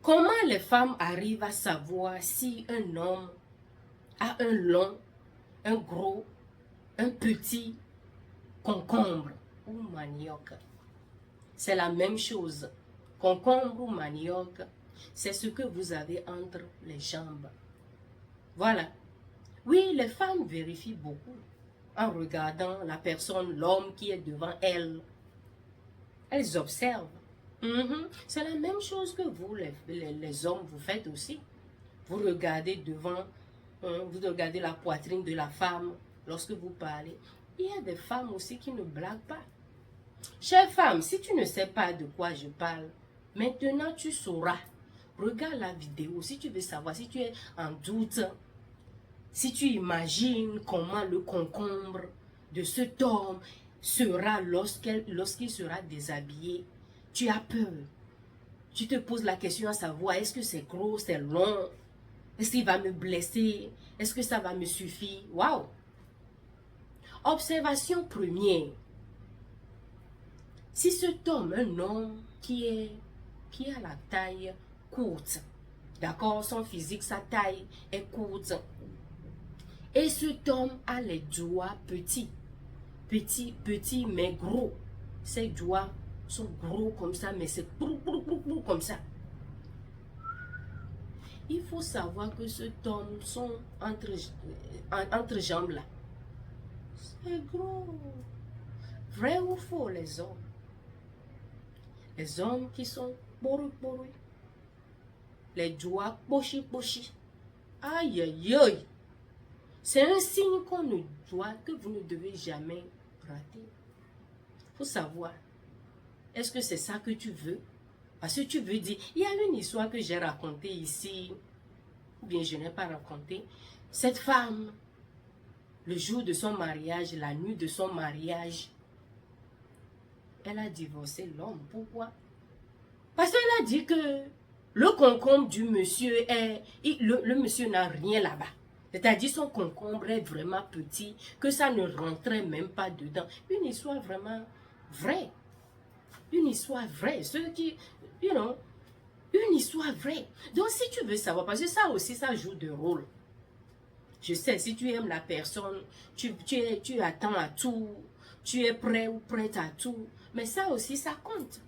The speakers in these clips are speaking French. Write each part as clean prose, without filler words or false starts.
Comment les femmes arrivent à savoir si un homme a un long, un gros, un petit concombre ou manioc? C'est la même chose. Concombre ou manioc, c'est ce que vous avez entre les jambes. Voilà. Oui, les femmes vérifient beaucoup en regardant la personne, l'homme qui est devant elles. Elles observent. C'est la même chose que vous, les hommes, vous faites aussi. Vous regardez devant, vous regardez la poitrine de la femme lorsque vous parlez. Il y a des femmes aussi qui ne blaguent pas. Chère femme, si tu ne sais pas de quoi je parle, maintenant tu sauras. Regarde la vidéo si tu veux savoir, si tu es en doute, si tu imagines comment le concombre de cet homme sera lorsqu'il sera déshabillé. Tu as peur. Tu te poses la question à savoir, est-ce que c'est gros, c'est long? Est-ce qu'il va me blesser? Est-ce que ça va me suffire? Waouh! Observation première. Si cet homme, un homme qui a la taille courte, d'accord, son physique, sa taille est courte, et cet homme a les doigts petits, mais gros. Ses doigts sont gros comme ça, mais c'est comme ça. Il faut savoir que cet homme, son entrejambe là, c'est gros. Vrai ou faux, les hommes? Les hommes qui sont bourrus, les doigts pochi. Aïe, aïe, aïe. C'est un signe que vous ne devez jamais rater. Il faut savoir, est-ce que c'est ça que tu veux? Parce que tu veux dire, il y a une histoire que j'ai racontée ici, ou bien je n'ai pas raconté. Cette femme, le jour de son mariage, la nuit de son mariage, elle a divorcé l'homme. Pourquoi? Parce qu'elle a dit que le concombre du monsieur le monsieur n'a rien là-bas. C'est-à-dire son concombre est vraiment petit, que ça ne rentrait même pas dedans. Une histoire vraiment vraie. Une histoire vraie. Ceux qui, une histoire vraie. Donc si tu veux savoir, parce que ça aussi, ça joue de rôle. Je sais, si tu aimes la personne, tu attends à tout, tu es prêt ou prête à tout. Mais ça aussi, ça compte.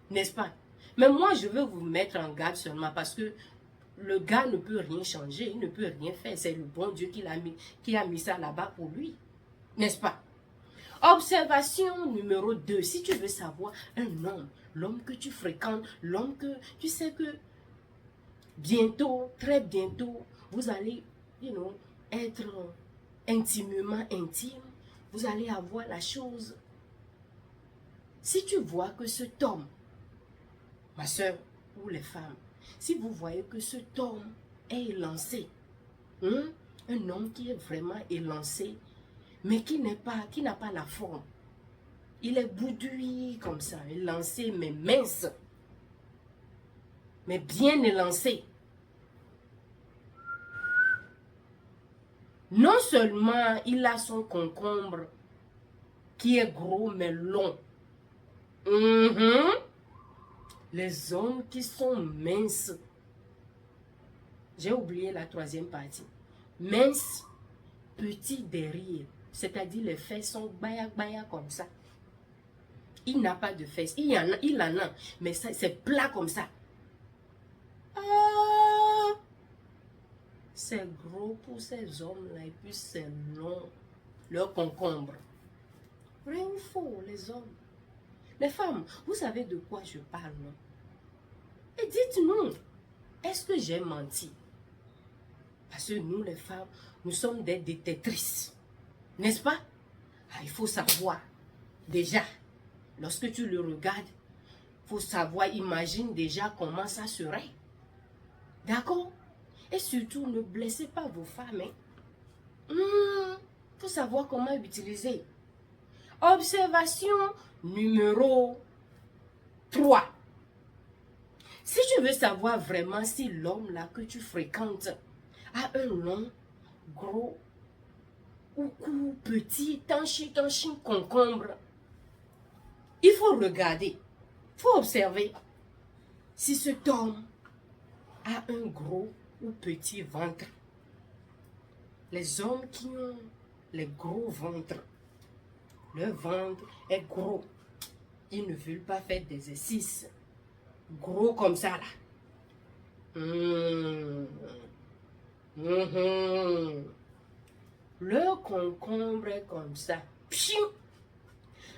N'est-ce pas? Mais moi, je veux vous mettre en garde seulement parce que le gars ne peut rien changer, il ne peut rien faire. C'est le bon Dieu qui a mis ça là-bas pour lui. N'est-ce pas? Observation numéro 2. Si tu veux savoir un homme, l'homme que tu fréquentes, l'homme que tu sais que bientôt, très bientôt, vous allez, être intimement intime, vous allez avoir la chose. Si tu vois que cet homme, ma soeur ou les femmes, si vous voyez que cet homme est élancé, un homme qui est vraiment élancé, mais qui n'a pas la forme, il est boudoui comme ça, élancé mais mince, mais bien élancé. Non seulement il a son concombre qui est gros mais long. Les hommes qui sont minces, j'ai oublié la troisième partie, minces, petits derrière, c'est-à-dire les fesses sont baya comme ça. Il n'a pas de fesses, il en a, mais c'est plat comme ça. C'est gros pour ces hommes-là et puis c'est long, leur concombre. Rien ou faux, les hommes. Les femmes, vous savez de quoi je parle, non? Et dites-nous, est-ce que j'ai menti? Parce que nous, les femmes, nous sommes des détectrices. N'est-ce pas? Il faut savoir. Déjà, lorsque tu le regardes, il faut savoir, imagine déjà comment ça serait. D'accord? Et surtout, ne blessez pas vos femmes. Il faut savoir comment utiliser. Observation numéro 3. Si tu veux savoir vraiment si l'homme là que tu fréquentes a un long, gros ou court, petit, tanchi, concombre, il faut regarder, il faut observer si cet homme a un gros ou petit ventre. Les hommes qui ont les gros ventres, leur ventre est gros. Ils ne veulent pas faire d'exercice. Gros comme ça là. Leur concombre est comme ça. Pfiou!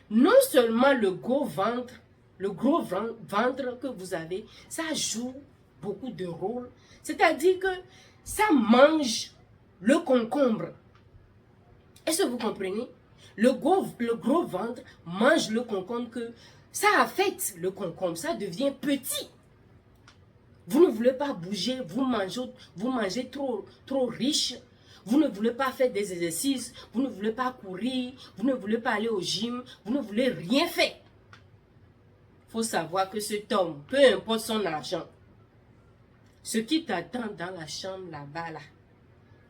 Non seulement le gros ventre que vous avez, ça joue beaucoup de rôle. C'est-à-dire que ça mange le concombre. Est-ce que vous comprenez? Le gros ventre mange le concombre, que ça affecte le concombre, ça devient petit. Vous ne voulez pas bouger, vous mangez trop riche. Vous ne voulez pas faire des exercices, vous ne voulez pas courir, vous ne voulez pas aller au gym, vous ne voulez rien faire. Il faut savoir que cet homme, peu importe son argent, ce qui t'attend dans la chambre là-bas, là,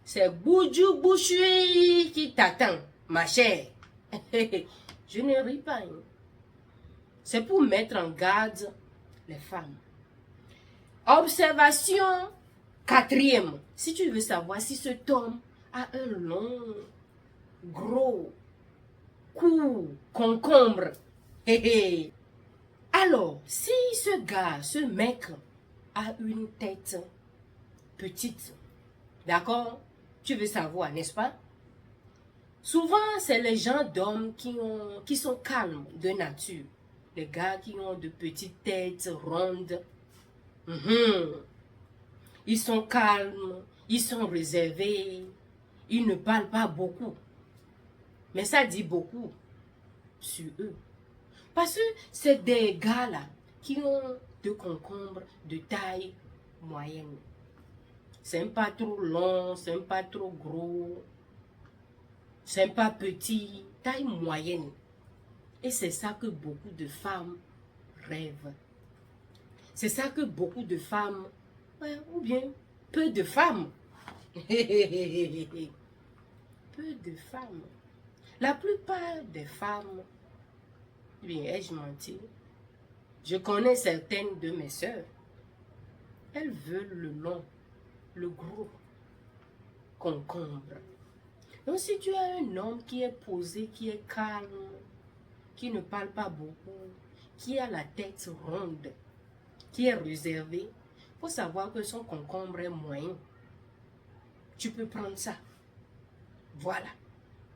c'est Boudjou Bouchoui qui t'attend, ma chère. Je ne ris pas. Hein. C'est pour mettre en garde les femmes. Observation 4e. Si tu veux savoir si cet homme a un long, gros cou, concombre, alors, si ce gars, ce mec a une tête petite, d'accord? Tu veux savoir, n'est-ce pas? Souvent, c'est les gens d'hommes qui sont calmes de nature. Les gars qui ont de petites têtes rondes. Ils sont calmes, ils sont réservés, ils ne parlent pas beaucoup. Mais ça dit beaucoup sur eux. Parce que c'est des gars là qui ont de concombres de taille moyenne. C'est pas trop long, c'est pas trop gros, c'est pas petit, taille moyenne. Et c'est ça que beaucoup de femmes rêvent. C'est ça que beaucoup de femmes, ou bien peu de femmes, peu de femmes, la plupart des femmes, bien, ai-je menti? Je connais certaines de mes sœurs, elles veulent le long, le gros concombre. Donc si tu as un homme qui est posé, qui est calme, qui ne parle pas beaucoup, qui a la tête ronde, qui est réservé, il faut savoir que son concombre est moyen. Tu peux prendre ça. Voilà.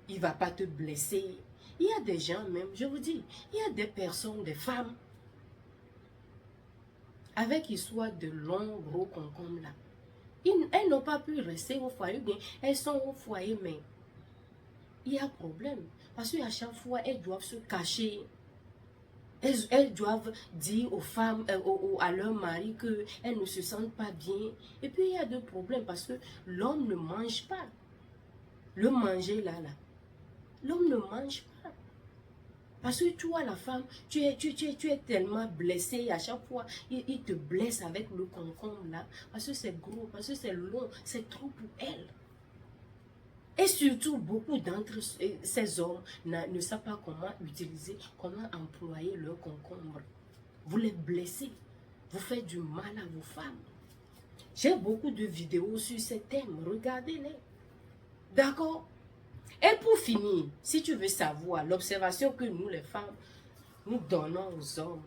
Il ne va pas te blesser. Il y a des gens même, je vous dis, il y a des personnes, des femmes, avec histoire de longs gros concombres là. Elles n'ont pas pu rester au foyer, bien, elles sont au foyer, mais il y a problème. Parce qu'à chaque fois, elles doivent se cacher. Elles doivent dire aux femmes, à leur mari qu'elles ne se sentent pas bien. Et puis, il y a des problèmes parce que l'homme ne mange pas. Le manger là, l'homme ne mange pas. Parce que toi, la femme, tu es tellement blessée. À chaque fois, il te blesse avec le concombre là. Parce que c'est gros, parce que c'est long, c'est trop pour elle. Et surtout, beaucoup d'entre ces hommes ne savent pas comment utiliser, comment employer leur concombre. Vous les blessez, vous faites du mal à vos femmes. J'ai beaucoup de vidéos sur ces thèmes, regardez-les. D'accord? Et pour finir, si tu veux savoir l'observation que nous, les femmes, nous donnons aux hommes,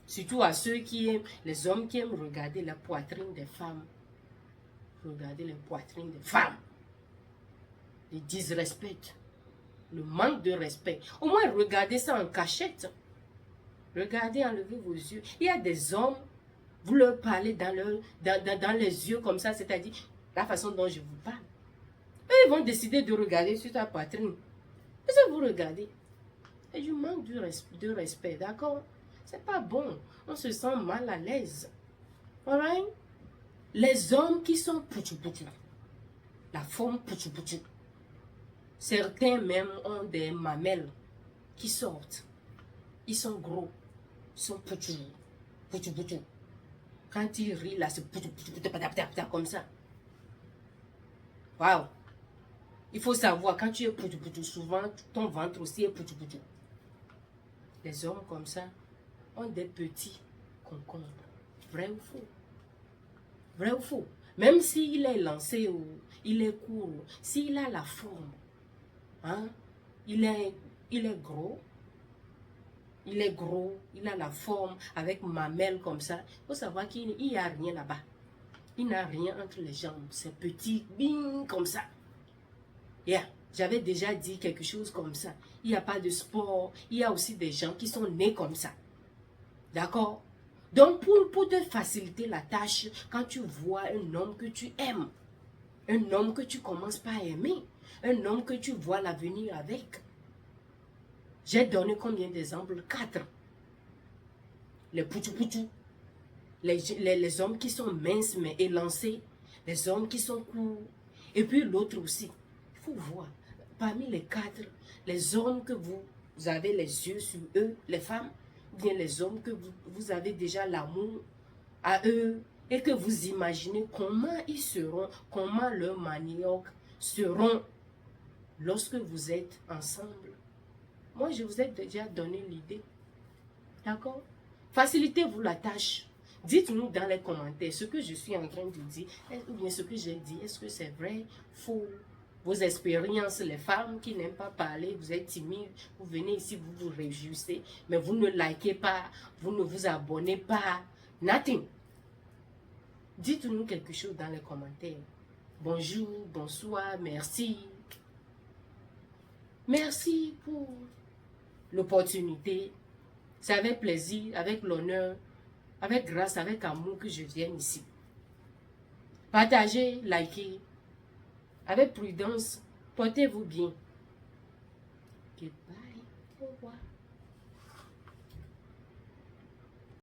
surtout à ceux qui aiment, les hommes qui aiment regarder la poitrine des femmes, regardez les poitrines des femmes. Le disrespect, le manque de respect. Au moins, regardez ça en cachette. Regardez, enlevez vos yeux. Il y a des hommes, vous leur parlez dans les yeux comme ça, c'est-à-dire la façon dont je vous parle. Eux, ils vont décider de regarder sur ta poitrine. Et ça, vous regardez. Et du manque de respect, d'accord? C'est pas bon. On se sent mal à l'aise. Alright? Les hommes qui sont poutou-poutou, la forme poutou-poutou. Certains même ont des mamelles qui sortent. Ils sont gros. Ils sont poutou, poutou. Quand ils rient là, c'est poutou, comme ça. Waouh! Il faut savoir, quand tu es poutou, souvent ton ventre aussi est poutou. Les hommes comme ça ont des petits concombres. Vrai ou faux? Vrai ou faux? Même s'il est lancé ou il est court, s'il a la forme, hein, il est gros, il est gros, il a la forme avec mamelle comme ça. Il faut savoir qu'il n'y a rien là-bas. Il n'a rien entre les jambes. C'est petit, bing, comme ça. Yeah. J'avais déjà dit quelque chose comme ça. Il n'y a pas de sport. Il y a aussi des gens qui sont nés comme ça. D'accord? Donc, pour te faciliter la tâche, quand tu vois un homme que tu aimes, un homme que tu commences pas à aimer, un homme que tu vois l'avenir avec, j'ai donné combien d'exemples? 4. Les poutou-poutou, les hommes qui sont minces mais élancés, les hommes qui sont courts, et puis l'autre aussi. Il faut voir, parmi les 4, les hommes que vous avez les yeux sur eux, les femmes, ou bien les hommes que vous avez déjà l'amour à eux, et que vous imaginez comment ils seront, comment leurs manioc seront lorsque vous êtes ensemble. Moi, je vous ai déjà donné l'idée. D'accord? Facilitez-vous la tâche. Dites-nous dans les commentaires ce que je suis en train de dire, ou bien ce que j'ai dit. Est-ce que c'est vrai, faux? Vos expériences, les femmes qui n'aiment pas parler, vous êtes timide, vous venez ici, vous vous réjouissez, mais vous ne likez pas, vous ne vous abonnez pas. Nothing. Dites-nous quelque chose dans les commentaires. Bonjour, bonsoir, merci. Merci pour l'opportunité. C'est avec plaisir, avec l'honneur, avec grâce, avec amour que je viens ici. Partagez, likez. Avec prudence, portez-vous bien. Goodbye.